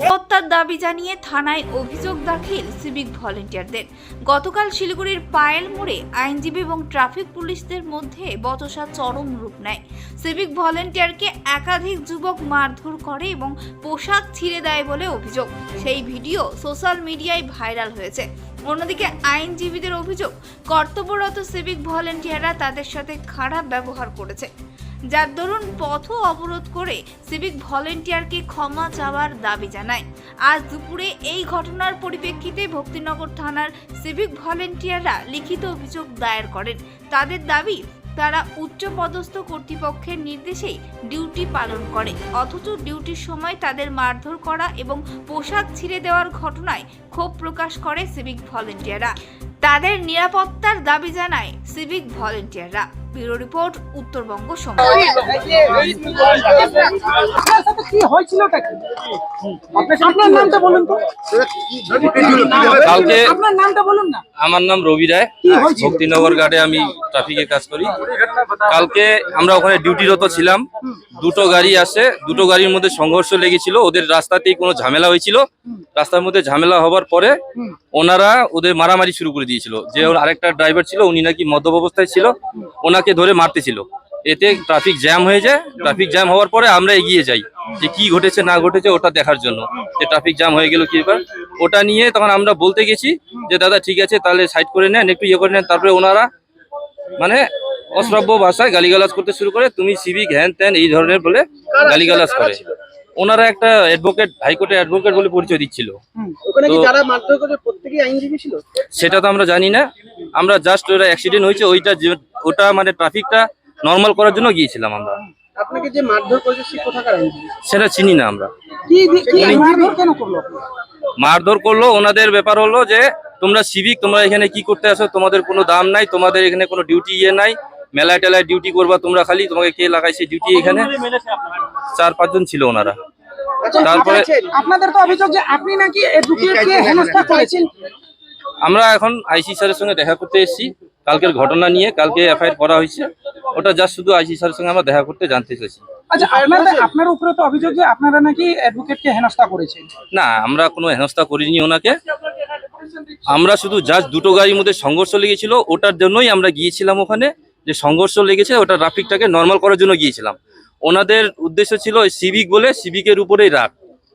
হত্যার দাবি জানিয়ে থানায় অভিযোগ দাখিল সিভিক ভলেন্টিয়ারদের। গতকাল শিলিগুড়ির পায়েল মোড়ে আইনজীবী এবং ট্রাফিক পুলিশদের মধ্যে বচসা চরম রূপ নেয়। সিভিক ভলেন্টিয়ারকে একাধিক যুবক মারধর করে এবং পোশাক ছিঁড়ে দেয় বলে অভিযোগ। সেই ভিডিও সোশ্যাল মিডিয়ায় ভাইরাল হয়েছে। অন্যদিকে আইনজীবীদের অভিযোগ, কর্তব্যরত সিভিক ভলেন্টিয়াররা তাদের সাথে খারাপ ব্যবহার করেছে, যার দরুন পথ অবরোধ করে সিভিক ভলেন্টিয়ারকে ক্ষমা চাওয়ার দাবি জানায়। আজ দুপুরে এই ঘটনার পরিপ্রেক্ষিতে ভক্তিনগর থানার সিভিক ভলেন্টিয়াররা লিখিত অভিযোগ দায়ের করেন। তাদের দাবি, তারা উচ্চপদস্থ কর্তৃপক্ষের নির্দেশেই ডিউটি পালন করে, অথচ ডিউটির সময় তাদের মারধর করা এবং পোশাক ছিঁড়ে দেওয়ার ঘটনায় ক্ষোভ প্রকাশ করে সিভিক ভলেন্টিয়াররা। তাদের নিরাপত্তার দাবি জানায় সিভিক ভলেন্টিয়াররা। ব্যুরো রিপোর্ট, উত্তরবঙ্গ সংবাদ। আমার নাম রবি রায়, ভক্তিনগর গার্ডে আমি ট্রাফিকে কাজ করি। কালকে আমরা ওখানে ডিউটিরত ছিলাম, দুটো গাড়ি আসে, দুটো গাড়ির মধ্যে সংঘর্ষ লেগেছিল। ওদের রাস্তাতেই কোনো ঝামেলা হয়েছিল। রাস্তার মধ্যে ঝামেলা হবার পরে ওনারা ওদের মারামারি শুরু করে দিয়েছিল। যে আরেকটা ড্রাইভার ছিল, উনি নাকি মদ্যপ অবস্থায় ছিল, ওনাকে ধরে মারতেছিল। এতে ট্রাফিক জ্যাম হয়ে যায়। ট্রাফিক জ্যাম হওয়ার পরে আমরা এগিয়ে যাই যে কি ঘটেছে না ঘটেছে ওটা দেখার জন্য, যে ট্রাফিক জ্যাম হয়ে গেল কি ব্যাপার। ওটা নিয়ে তখন আমরা বলতে গেছি যে দাদা ঠিক আছে, তাহলে সাইড করে নেন, একটু ইয়ে করে নেন। তারপরে ওনারা মানে অশ্রাব্য ভাষায় গালিগালাজ করতে শুরু করে, তুমি সিভিক হ্যান ত্যান এই ধরনের বলে গালিগালাজ করে। ওনারা একটা অ্যাডভোকেট, হাইকোর্টের অ্যাডভোকেট বলে পরিচয় দিচ্ছিল। সেটা তো আমরা জানি না। আমরা জাস্ট ওরা অ্যাক্সিডেন্ট হয়েছে ওটা মানে ট্রাফিকটা নর্মাল করার জন্য গিয়েছিলাম আমরা। আপনাকে যে মারধর করেছে সে কোথাকার আইনজীবী? সেটা চিনি না আমরা। মারধর কেন করলো? মারধর করলো, ওনাদের ব্যাপার হলো যে তোমরা সিভিক, তোমরা এখানে কি করতে আসো, তোমাদের কোনো দাম নাই, তোমাদের এখানে কোনো ডিউটি নাই, মেলায় টেলায় ডিউটি করবা তোমরা, খালি তোমাকে কে লাগাইছে ডিউটি। এখানে 4-5 জন ছিল ওনারা। তারপরে আপনাদের তো অভিযোগ যে আপনি নাকি এডভোকেটকে হেনস্থা করেছেন। আমরা এখন আইসি স্যারের সঙ্গে দেখা করতে এসেছি কালকের ঘটনা নিয়ে। কালকে এফআইআর করা হয়েছে, ওটা জাস্ট শুধু আইসি স্যারের সঙ্গে আমরা দেখা করতে জানতে চাইছি। আচ্ছা, আপনার উপরে তো অভিযোগ যে আপনারা নাকি অ্যাডভোকেটকে হেনস্থা করেছেন। না, আমরা কোনো হেনস্থা করিনি ওনাকে। আমরা শুধু জাস্ট দুটো গাড়ির মধ্যে সংঘর্ষ লেগেছিল, ওটার জন্যই আমরা গিয়েছিলাম ওখানে। যে সংঘর্ষ লেগেছে ওটা ট্রাফিকটাকে নর্মাল করার জন্য গিয়েছিলাম। ওনাদের উদ্দেশ্য ছিল সিভিক বলে, সিভিকের উপরেই রাগ।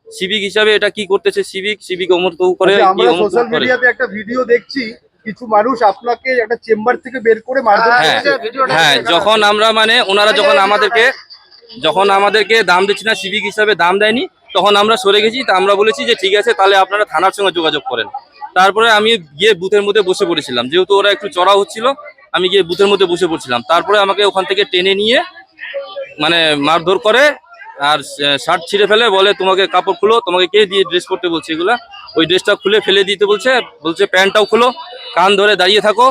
সিভিক হিসাবে এটা কি করতেছে, সিভিক অমর করে। আমরা সোশ্যাল মিডিয়াতে একটা ভিডিও দেখছি, কিছু মানুষ আপনাকে একটা চেম্বার থেকে বের করে মারধর করেছে। হ্যাঁ, যখন আমরা মানে ওনারা যখন আমাদেরকে দাম দিচ্ছি না, সিভিক হিসাবে দাম দেয়নি, তখন আমরা সরে গেছি। তা আমরা বলেছি যে ঠিক আছে, তাহলে আপনারা থানার সঙ্গে যোগাযোগ করেন। তারপরে আমি গিয়ে বুথের মধ্যে বসে পড়েছিলাম, যেহেতু ওরা একটু চড়া হচ্ছিল, আমি গিয়ে বুথের মধ্যে বসে পড়ছিলাম। তারপরে আমাকে ওখান থেকে টেনে নিয়ে মানে মারধর করে, আর শার্ট ছিঁড়ে ফেলে, বলে তোমাকে কাপড় খুলো, তোমাকে কে দিয়ে ড্রেস করতে বলছে এগুলা। ওই ড্রেসটা খুলে ফেলে দিতে বলছে প্যান্টটাও খুলো, কান ধরে দাঁড়িয়ে থাকো,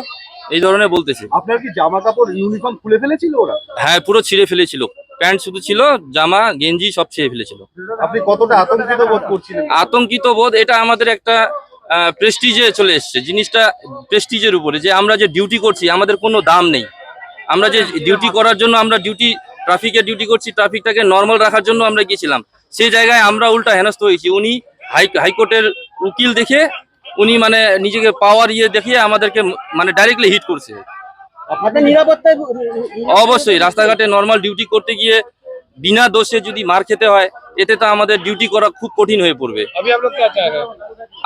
এই ধরনের বলতেছে। আপনার কি জামা কাপড় ইউনিফর্ম খুলে ফেলেছিল ওরা? হ্যাঁ, পুরো ছিঁড়ে ফেলেছিল। প্যান্ট শুধু ছিল, জামা গেঞ্জি সব ছিঁড়ে ফেলেছিল। আপনি কতটা আতঙ্কিত বোধ করছিলেন? আতঙ্কিত বোধ, এটা আমাদের একটা প্রেস্টিজে চলে এসছে। জিনিসটা প্রেস্টিজের উপরে, যে আমরা যে ডিউটি করছি আমাদের কোনো দাম নেই। আমরা যে ডিউটি করার জন্য আমরা ট্রাফিকের ডিউটি করছি, ট্রাফিকটাকে নর্মাল রাখার জন্য আমরা গিয়েছিলাম। সেই জায়গায় আমরা উল্টা হেনস্থ হয়েছি। উনি হাইকোর্টের উকিল দেখে উনি মানে নিজেকে পাওয়ার দেখিয়ে আমাদেরকে মানে ডাইরেক্টলি হিট করছে। আপনাদের নিরাপত্তায় অবশ্যই রাস্তাঘাটে নর্মাল ডিউটি করতে গিয়ে বিনা দোষে যদি মার খেতে হয়, এতে তো আমাদের ডিউটি করা খুব কঠিন হয়ে পড়বে।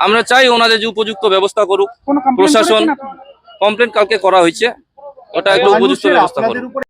আমরা চাই ওনাদের যে উপযুক্ত ব্যবস্থা করুক প্রশাসন। কমপ্লেন কালকে করা হয়েছে, ওটা একটু উপযুক্ত ব্যবস্থা করুক।